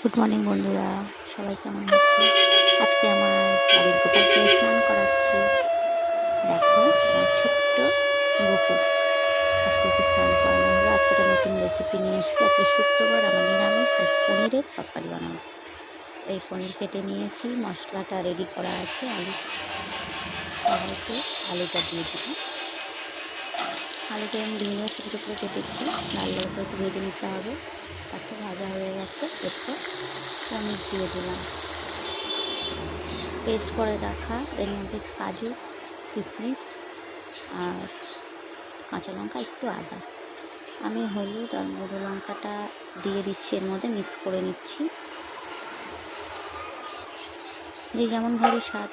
Good morning বন্ধুরা, সবাই কেমন আছে? আজকে আমার বাড়ির গোপালকে স্নান করাচ্ছি। দেখো আমার ছোট্ট গোপু, আজকে ওকে স্নান করানো হলো। আজকে একটা নতুন রেসিপি নিয়ে এসেছি। আজকে শুক্রবার, আমার নিরামিষ, তাই পনিরের তরকারি বানাবো। এই পনির কেটে নিয়েছি, মশলাটা রেডি করা আছে। আলুটা দিয়ে দিলাম। আলুটা আমি ডিমের ছোটো করে কেটেছি, লাল লাল করে একটু ভেজে নিতে হবে। তারপর ভাজা হয়ে গেছে, এরপর পনির দিয়ে দিলাম। পেস্ট করে রাখা এর মধ্যে কাজু, কিশমিশ আর কাঁচা লঙ্কা, একটু আদা। আমি হলুদ আর গুঁড়ো লঙ্কাটা দিয়ে দিচ্ছি, এর মধ্যে মিক্স করে নিচ্ছি। যে যেমনভাবে স্বাদ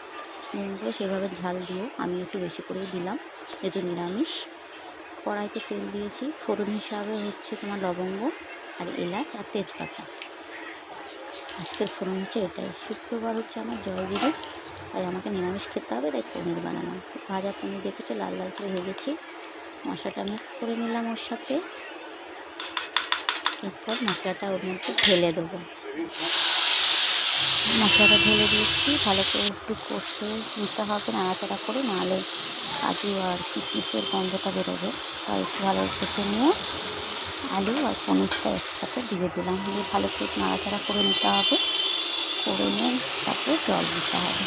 করে সেভাবে ঝাল দিও। আমি একটু বেশি করেই দিলাম যেহেতু নিরামিষ। কড়াইতে তেল দিয়েছি, ফোড়ন হিসাবে হচ্ছে তোমার লবঙ্গ আর এলাচ আর তেজপাতা। আজকের ফোড়ন হচ্ছে এটাই। শুক্রবার হচ্ছে আমার জয়গুরু, তাই আমাকে নিরামিষ খেতে হবে, তাই পনির বানানো। ভাজা পনির দেখেছো লাল লাল করে ভেজেছি। মশলাটা মিক্স করে নিলাম ওর সাথে। এরপর মশলাটা ওর মধ্যে ঢেলে দেবো। মশলাটা ঢেলে দিয়েছি, ভালো করে একটু কষে নিতে হবে, নাড়াচাড়া করে, নাহলে কাজু আর কিশমিশের গন্ধটা বেরোবে। তাই একটু ভালো কষে নিয়ে আলু আর পনিরটা একসাথে দিয়ে দিলাম, দিয়ে ভালো করে নাড়াচাড়া করে নিতে হবে। করে নিয়ে তারপরে জল দিতে হবে।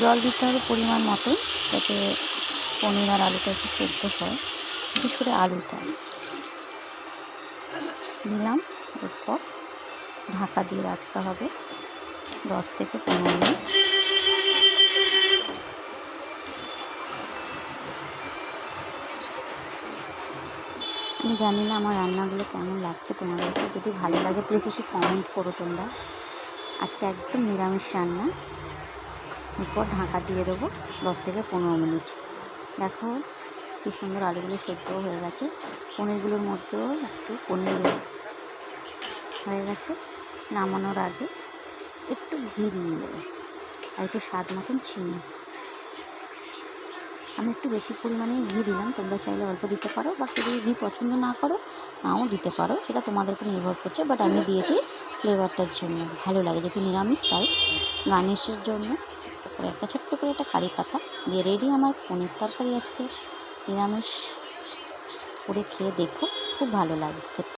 জল দিতে হবে পরিমাণ মতন, যাতে পনির আর আলুটা একটু সেদ্ধ হয়, বিশেষ করে আলুটা দিলাম। এরপর ঢাকা দিয়ে রাখতে হবে 10 থেকে 15 মিনিট। আমি জানি না আমার রান্নাগুলো কেমন লাগছে তোমাদেরকে। যদি ভালো লাগে প্লিজ একটু কমেন্ট করো তোমরা। আজকে একদম নিরামিষ রান্না। এরপর ঢাকা দিয়ে দেবো 10 থেকে 15 মিনিট। দেখো কি সুন্দর আলুগুলো সেদ্ধও হয়ে গেছে। পনিরগুলোর মধ্যেও একটু পনির হয়ে গেছে। নামানোর আগে একটু ঘি দিয়ে দেবো আর একটু স্বাদ মতন চিনি। আমি একটু বেশি পরিমাণে ঘি দিলাম, তোমরা চাইলে অল্প দিতে পারো, বা কেউ যদি ঘি পছন্দ না করো নাও দিতে পারো, সেটা তোমাদের উপর নির্ভর করছে। বাট আমি দিয়েছি ফ্লেভারটার জন্য, ভালো লাগে যেহেতু নিরামিষ, তাই গার্নিশের জন্য তারপরে একটা ছোট্ট করে একটা কারি পাতা দিয়ে রেডি আমার পনির তরকারি। আজকে নিরামিষ করে খেয়ে দেখো, খুব ভালো লাগে খেতে।